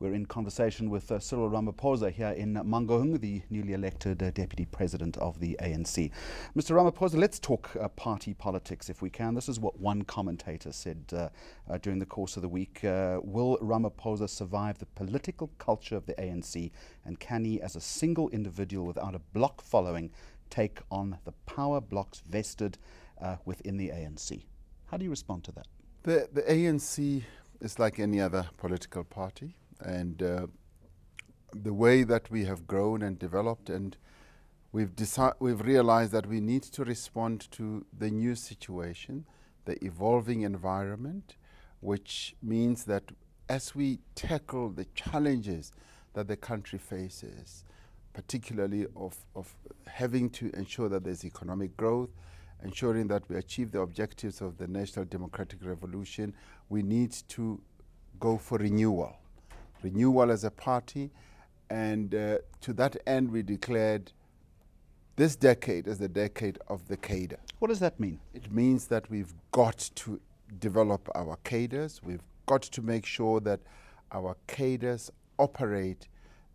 We're in conversation with Cyril Ramaphosa here in Mangaung, the newly elected Deputy President of the ANC. Mr. Ramaphosa, let's talk party politics if we can. This is what one commentator said during the course of the week. Will Ramaphosa survive the political culture of the ANC, and can he, as a single individual without a bloc following, take on the power blocks vested within the ANC? How do you respond to that? The ANC is like any other political party. And the way that we have grown and developed, and we've realized that we need to respond to the new situation, the evolving environment, which means that as we tackle the challenges that the country faces, particularly of having to ensure that there's economic growth, ensuring that we achieve the objectives of the National Democratic Revolution, we need to go for renewal as a party, and to that end we declared this decade as the decade of the cadre. What does that mean? It means that we've got to develop our cadres, we've got to make sure that our cadres operate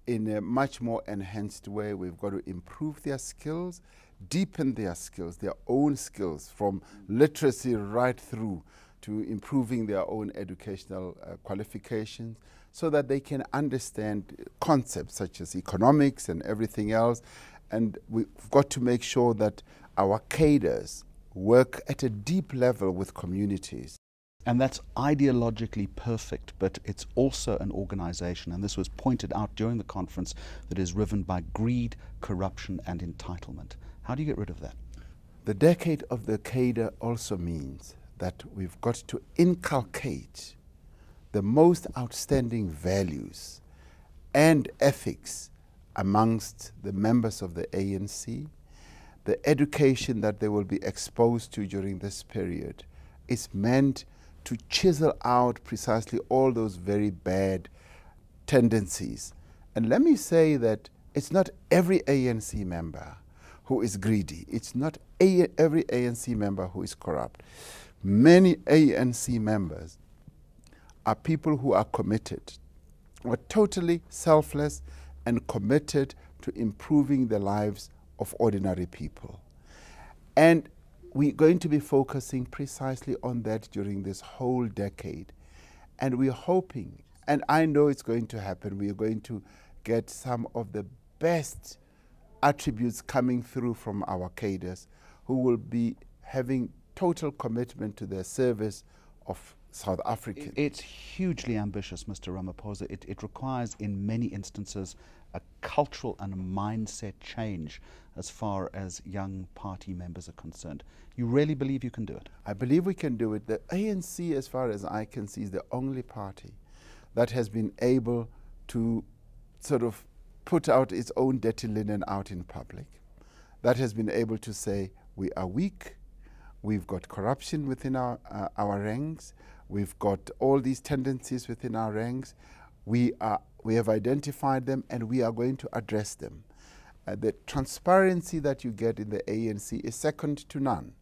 in a much more enhanced way. We've got to improve their skills, deepen their skills, their own skills, from literacy right through to improving their own educational qualifications, so that they can understand concepts such as economics and everything else. And we've got to make sure that our cadres work at a deep level with communities. And that's ideologically perfect, but it's also an organization, and this was pointed out during the conference, that is riven by greed, corruption and entitlement. How do you get rid of that? The decade of the cadre also means that we've got to inculcate the most outstanding values and ethics amongst the members of the ANC. The education that they will be exposed to during this period is meant to chisel out precisely all those very bad tendencies. And let me say that it's not every ANC member who is greedy. It's not every ANC member who is corrupt. Many ANC members are people who are committed, are totally selfless and committed to improving the lives of ordinary people. And we're going to be focusing precisely on that during this whole decade. And we're hoping, and I know it's going to happen, we are going to get some of the best attributes coming through from our cadres, who will be having total commitment to the service of South Africans. It's hugely ambitious, Mr. Ramaphosa. It requires, in many instances, a cultural and a mindset change as far as young party members are concerned. You really believe you can do it? I believe we can do it. The ANC, as far as I can see, is the only party that has been able to sort of put out its own dirty linen out in public, that has been able to say, we are weak, we've got corruption within our ranks, we've got all these tendencies within our ranks, we have identified them and we are going to address them. The transparency that you get in the ANC is second to none.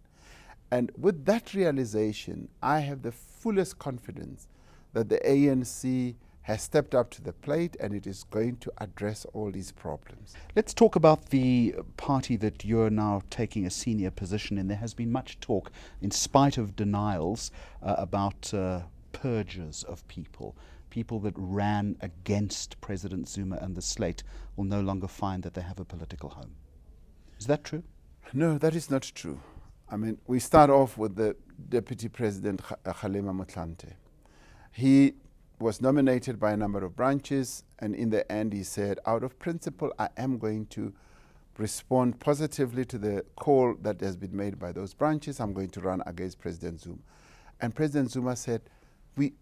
And with that realization, I have the fullest confidence that the ANC has stepped up to the plate and it is going to address all these problems. Let's talk about the party that you're now taking a senior position in. There has been much talk, in spite of denials, about purges of people. People that ran against President Zuma and the slate will no longer find that they have a political home. Is that true? No, that is not true. I mean, we start off with the Deputy President Kgalema Motlanthe. He was nominated by a number of branches, and in the end he said, out of principle, I am going to respond positively to the call that has been made by those branches. I'm going to run against President Zuma. And President Zuma said, we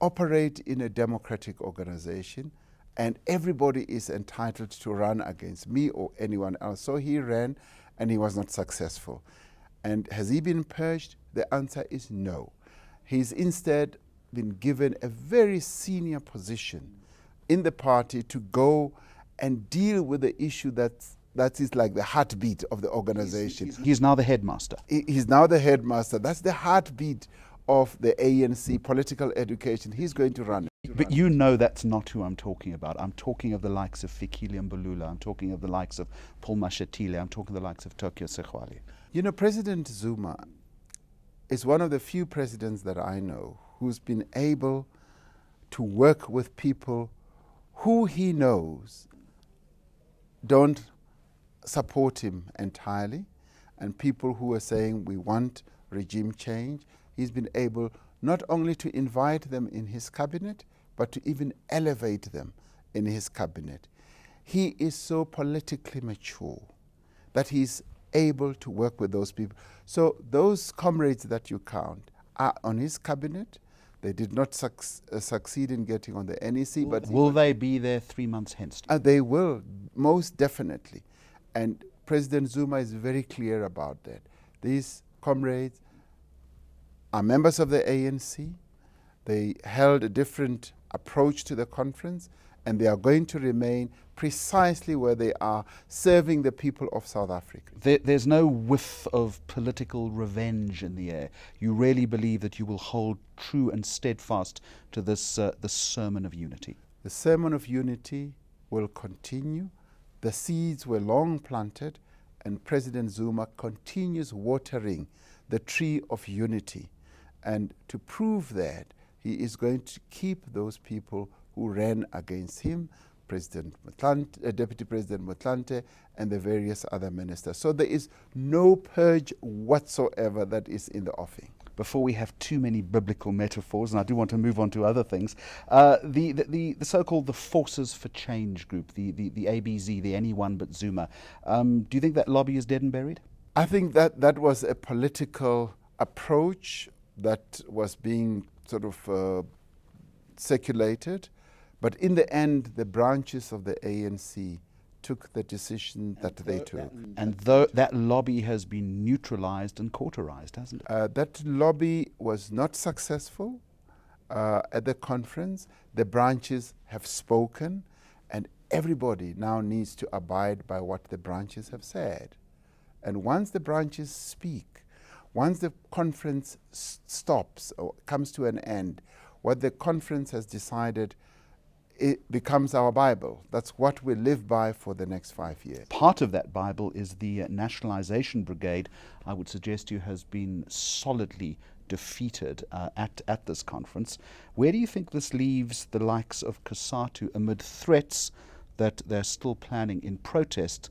operate in a democratic organization and everybody is entitled to run against me or anyone else. So he ran and he was not successful. And has he been purged? The answer is no. He's instead been given a very senior position in the party to go and deal with the issue that is like the heartbeat of the organization. He's now the headmaster. He's now the headmaster. That's the heartbeat of the ANC political education, he's going to run it. But you know that's not who I'm talking about. I'm talking of the likes of Fikile Mbalula. I'm talking of the likes of Paul Mashatile. I'm talking of the likes of Tokyo Sexwale. You know, President Zuma is one of the few presidents that I know who's been able to work with people who he knows don't support him entirely, and people who are saying we want regime change. He's been able not only to invite them in his cabinet, but to even elevate them in his cabinet. He is so politically mature that he's able to work with those people. So those comrades that you count are on his cabinet. They did not succeed in getting on the NEC. But will they be there 3 months hence? They will, most definitely. And President Zuma is very clear about that. These comrades are members of the ANC. They held a different approach to the conference, and they are going to remain precisely where they are, serving the people of South Africa. There's no whiff of political revenge in the air. You really believe that you will hold true and steadfast to this sermon of unity? The sermon of unity will continue. The seeds were long planted, and President Zuma continues watering the tree of unity. And to prove that, he is going to keep those people who ran against him, Deputy President Motlanthe, and the various other ministers. So there is no purge whatsoever that is in the offing. Before we have too many biblical metaphors, and I do want to move on to other things, the so-called the Forces for Change group, the ABZ, the Anyone But Zuma, do you think that lobby is dead and buried? I think that was a political approach that was being sort of circulated. But in the end, the branches of the ANC took the decision that they took. And though that lobby has been neutralized and cauterized, hasn't it? That lobby was not successful at the conference. The branches have spoken, and everybody now needs to abide by what the branches have said. And once the branches speak, once the conference stops or comes to an end, what the conference has decided, it becomes our Bible. That's what we live by for the next 5 years. Part of that Bible is the Nationalisation Brigade. I would suggest you has been solidly defeated at this conference. Where do you think this leaves the likes of COSATU amid threats that they're still planning in protest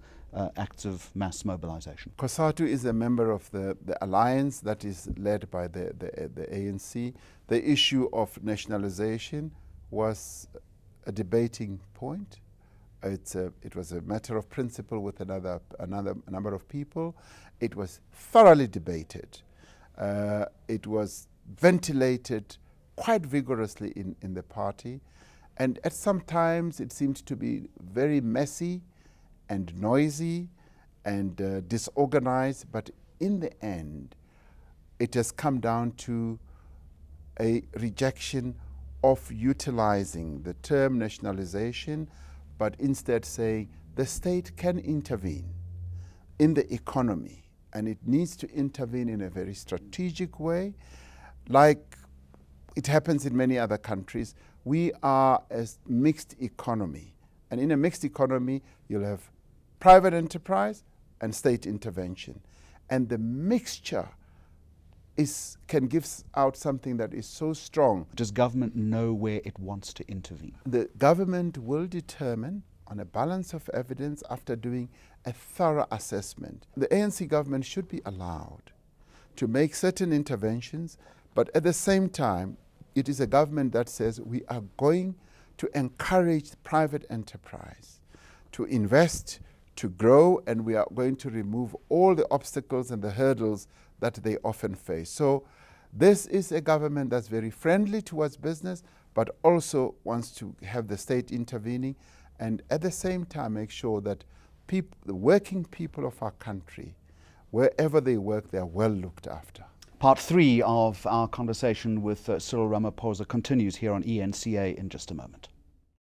acts of mass mobilization? COSATU is a member of the alliance that is led by the ANC. The issue of nationalisation was a debating point. It was a matter of principle with another number of people. It was thoroughly debated. It was ventilated quite vigorously in the party. And at some times it seemed to be very messy and noisy and disorganized. But in the end, it has come down to a rejection of utilizing the term nationalization, but instead saying the state can intervene in the economy, and it needs to intervene in a very strategic way, like it happens in many other countries. We are a mixed economy, and in a mixed economy, you'll have private enterprise and state intervention, and the mixture can give out something that is so strong. Does government know where it wants to intervene? The government will determine on a balance of evidence after doing a thorough assessment. The ANC government should be allowed to make certain interventions, but at the same time, it is a government that says we are going to encourage private enterprise to invest, to grow, and we are going to remove all the obstacles and the hurdles that they often face. So this is a government that's very friendly towards business, but also wants to have the state intervening, and at the same time make sure that the working people of our country, wherever they work, they are well looked after. Part 3 of our conversation with Cyril Ramaphosa continues here on eNCA in just a moment.